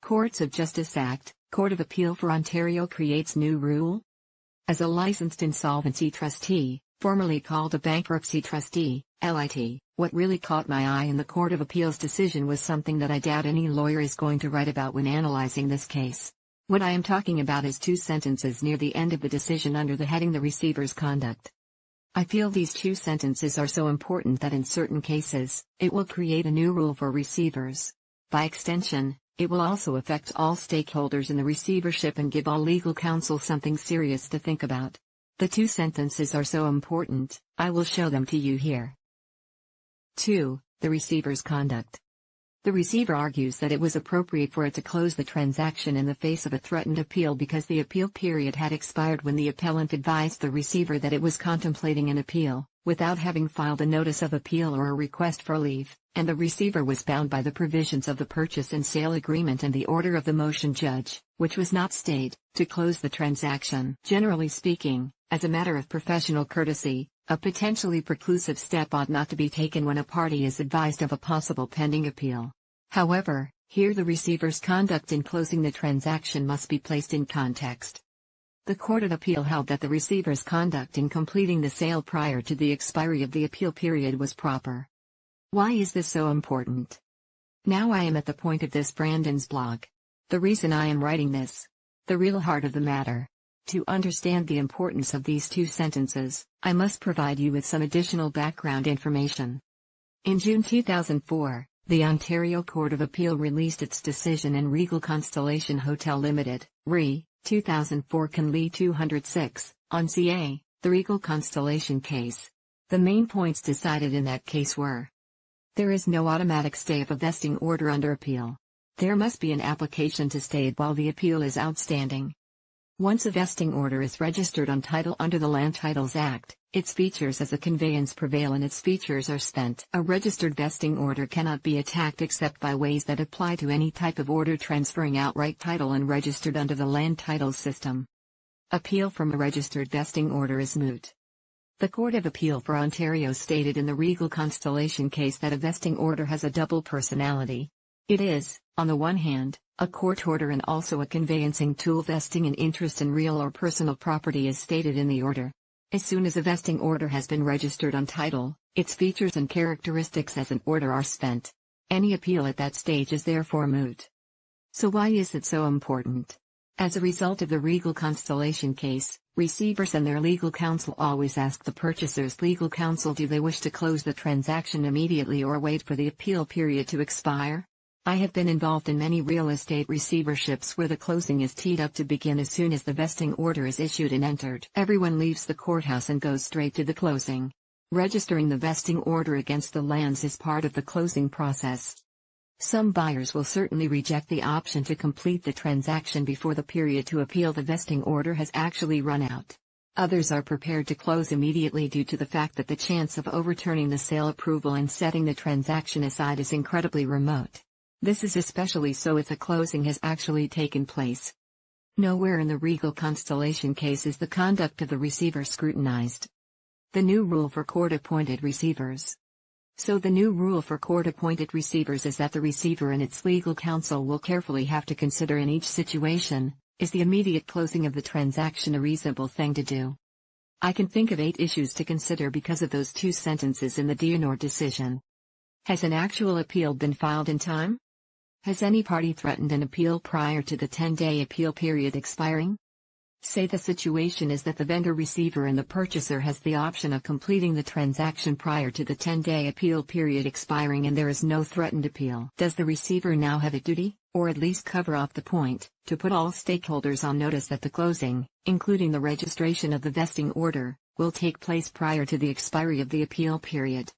Courts of Justice Act, Court of Appeal for Ontario creates new rule? As a licensed insolvency trustee, formerly called a bankruptcy trustee, LIT, what really caught my eye in the Court of Appeal's decision was something that I doubt any lawyer is going to write about when analyzing this case. What I am talking about is two sentences near the end of the decision under the heading "The Receiver's Conduct." I feel these two sentences are so important that in certain cases, it will create a new rule for receivers. By extension, it will also affect all stakeholders in the receivership and give all legal counsel something serious to think about. The two sentences are so important, I will show them to you here. 2. The receiver's conduct. The receiver argues that it was appropriate for it to close the transaction in the face of a threatened appeal because the appeal period had expired when the appellant advised the receiver that it was contemplating an appeal, without having filed a notice of appeal or a request for leave, and the receiver was bound by the provisions of the purchase and sale agreement and the order of the motion judge, which was not stayed, to close the transaction. Generally speaking, as a matter of professional courtesy, a potentially preclusive step ought not to be taken when a party is advised of a possible pending appeal. However, here the receiver's conduct in closing the transaction must be placed in context. The Court of Appeal held that the receiver's conduct in completing the sale prior to the expiry of the appeal period was proper. Why is this so important? Now I am at the point of this Brandon's blog. The reason I am writing this. The real heart of the matter. To understand the importance of these two sentences, I must provide you with some additional background information. In June 2004, the Ontario Court of Appeal released its decision in Regal Constellation Hotel Limited, Re. 2004 Conley 206, on CA, the Regal Constellation case. The main points decided in that case were: there is no automatic stay of a vesting order under appeal. There must be an application to stay it while the appeal is outstanding. Once a vesting order is registered on title under the Land Titles Act, its features as a conveyance prevail and its features are spent. A registered vesting order cannot be attacked except by ways that apply to any type of order transferring outright title and registered under the land titles system. Appeal from a registered vesting order is moot. The Court of Appeal for Ontario stated in the Regal Constellation case that a vesting order has a double personality. It is, on the one hand, a court order and also a conveyancing tool. Vesting an interest in real or personal property is stated in the order. As soon as a vesting order has been registered on title, its features and characteristics as an order are spent. Any appeal at that stage is therefore moot. So why is it so important? As a result of the Regal Constellation case, receivers and their legal counsel always ask the purchaser's legal counsel, do they wish to close the transaction immediately or wait for the appeal period to expire? I have been involved in many real estate receiverships where the closing is teed up to begin as soon as the vesting order is issued and entered. Everyone leaves the courthouse and goes straight to the closing. Registering the vesting order against the lands is part of the closing process. Some buyers will certainly reject the option to complete the transaction before the period to appeal the vesting order has actually run out. Others are prepared to close immediately due to the fact that the chance of overturning the sale approval and setting the transaction aside is incredibly remote. This is especially so if the closing has actually taken place. Nowhere in the Regal Constellation case is the conduct of the receiver scrutinized. The new rule for court-appointed receivers. So the new rule for court-appointed receivers is that the receiver and its legal counsel will carefully have to consider in each situation, is the immediate closing of the transaction a reasonable thing to do? I can think of 8 issues to consider because of those two sentences in the Dionor decision. Has an actual appeal been filed in time? Has any party threatened an appeal prior to the 10-day appeal period expiring? Say the situation is that the vendor receiver and the purchaser has the option of completing the transaction prior to the 10-day appeal period expiring and there is no threatened appeal. Does the receiver now have a duty, or at least cover off the point, to put all stakeholders on notice that the closing, including the registration of the vesting order, will take place prior to the expiry of the appeal period?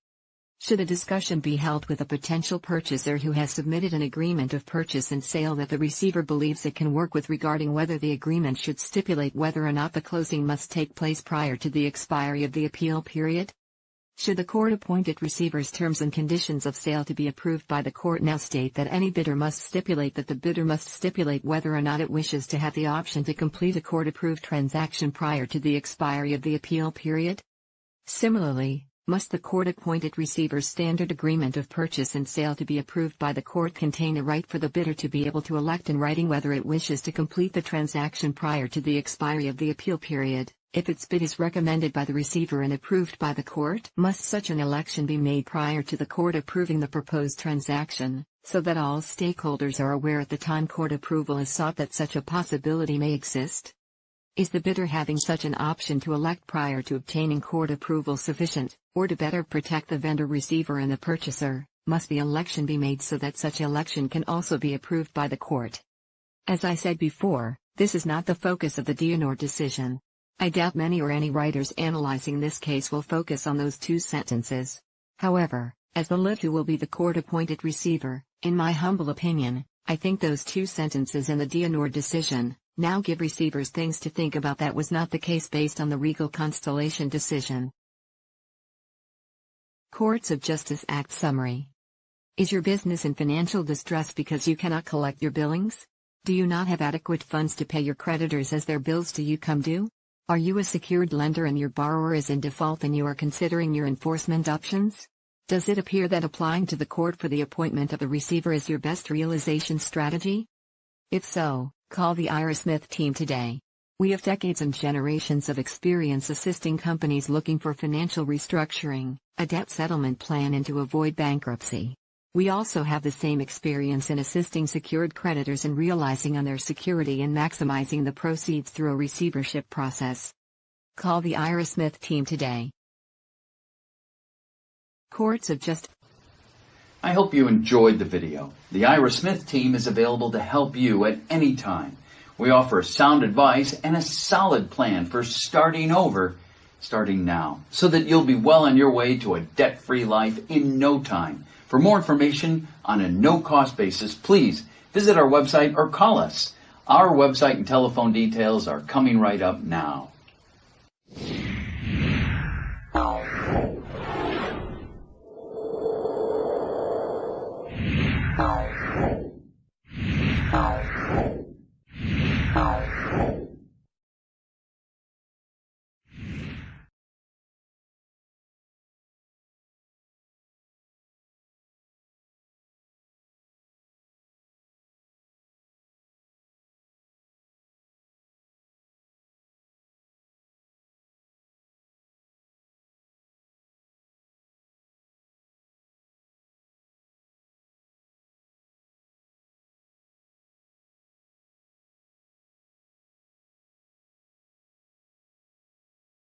Should a discussion be held with a potential purchaser who has submitted an agreement of purchase and sale that the receiver believes it can work with regarding whether the agreement should stipulate whether or not the closing must take place prior to the expiry of the appeal period? Should the court-appointed receiver's terms and conditions of sale to be approved by the court now state that any bidder must stipulate that the bidder must stipulate whether or not it wishes to have the option to complete a court-approved transaction prior to the expiry of the appeal period? Similarly, Must the court-appointed receiver's standard agreement of purchase and sale to be approved by the court contain a right for the bidder to be able to elect in writing whether it wishes to complete the transaction prior to the expiry of the appeal period, if its bid is recommended by the receiver and approved by the court? Must such an election be made prior to the court approving the proposed transaction, so that all stakeholders are aware at the time court approval is sought that such a possibility may exist? Is the bidder having such an option to elect prior to obtaining court approval sufficient, or to better protect the vendor receiver and the purchaser, must the election be made so that such election can also be approved by the court? As I said before, this is not the focus of the DNOR decision. I doubt many or any writers analyzing this case will focus on those two sentences. However, as the lit who will be the court-appointed receiver, in my humble opinion, I think those two sentences in the DNOR decision now give receivers things to think about that was not the case based on the Regal Constellation decision. Courts of Justice Act Summary. Is your business in financial distress because you cannot collect your billings? Do you not have adequate funds to pay your creditors as their bills to you come due? Are you a secured lender and your borrower is in default and you are considering your enforcement options? Does it appear that applying to the court for the appointment of the receiver is your best realization strategy? If so, call the Ira Smith team today. We have decades and generations of experience assisting companies looking for financial restructuring, a debt settlement plan, and to avoid bankruptcy. We also have the same experience in assisting secured creditors in realizing on their security and maximizing the proceeds through a receivership process. Call the Ira Smith team today. Courts of Justice. I hope you enjoyed the video. The Ira Smith team is available to help you at any time. We offer sound advice and a solid plan for starting now, so that you'll be well on your way to a debt-free life in no time. For more information on a no-cost basis, please visit our website or call us. Our website and telephone details are coming right up now. Ow.